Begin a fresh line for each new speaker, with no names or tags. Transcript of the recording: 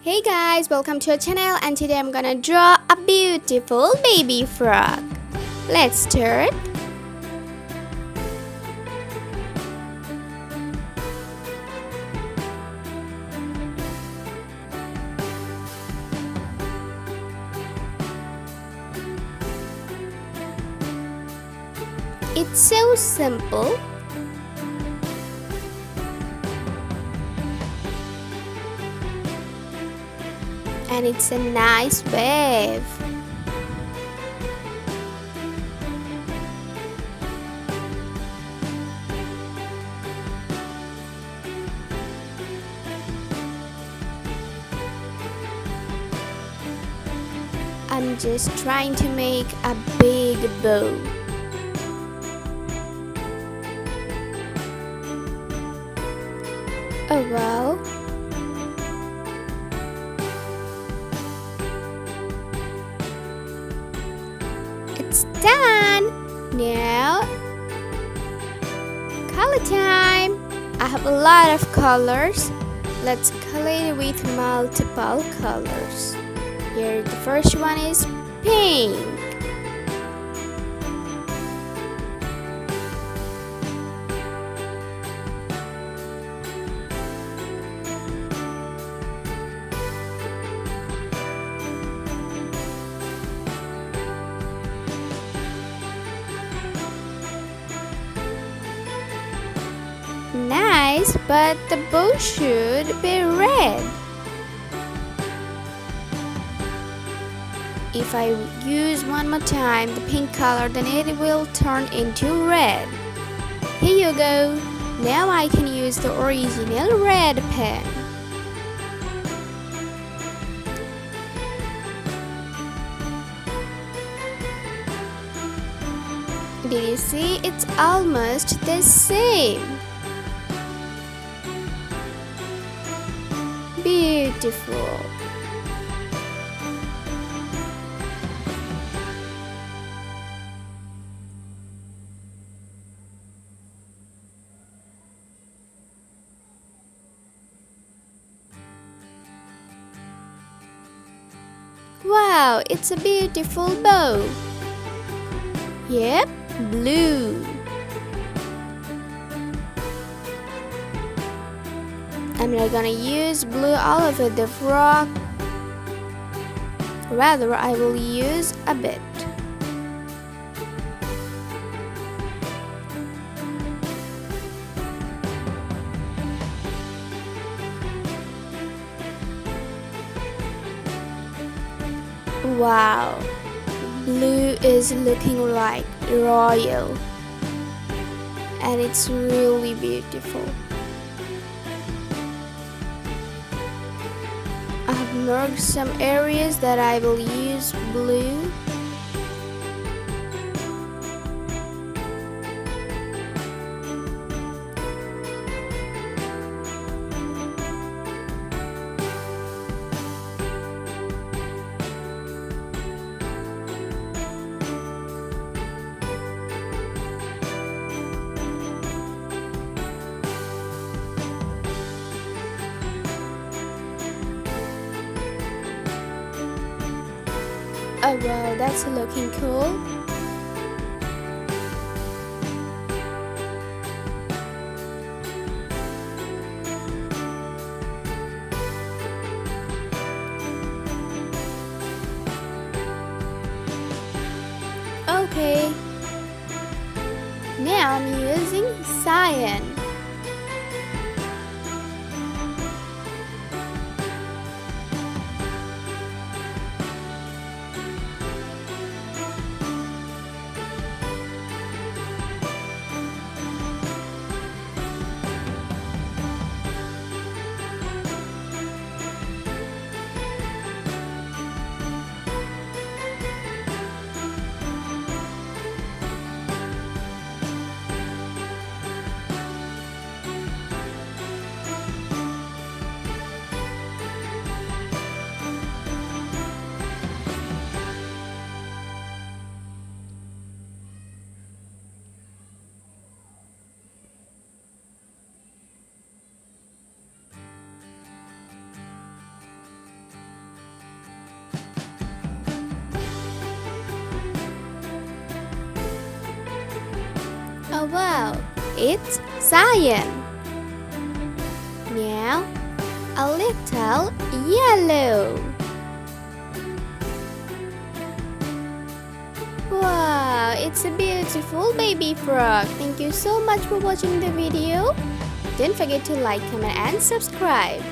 Hey guys, welcome to our channel and today I'm gonna draw a beautiful baby frog. Let's start. It's so simple. And it's a nice wave. I'm just trying to make a big bow. Oh wow. It's done! Now, color time! I have a lot of colors. Let's color it with multiple colors. Here, the first one is pink. Nice, but the bow should be red. If I use one more time the pink color, then it will turn into red. Here you go. Now I can use the original red pen. Did you see? It's almost the same. Beautiful. Wow, it's a beautiful bow. Yep, blue. I'm not gonna use blue all over the frog. Rather, I will use a bit. Wow, blue is looking like royal, and it's really beautiful. I have marked some areas that I will use blue. Oh wow, that's looking cool. Okay. Now I'm using cyan. Oh wow, it's cyan. Now, a little yellow. Wow, it's a beautiful baby frog. Thank you so much for watching the video. Don't forget to like, comment and subscribe.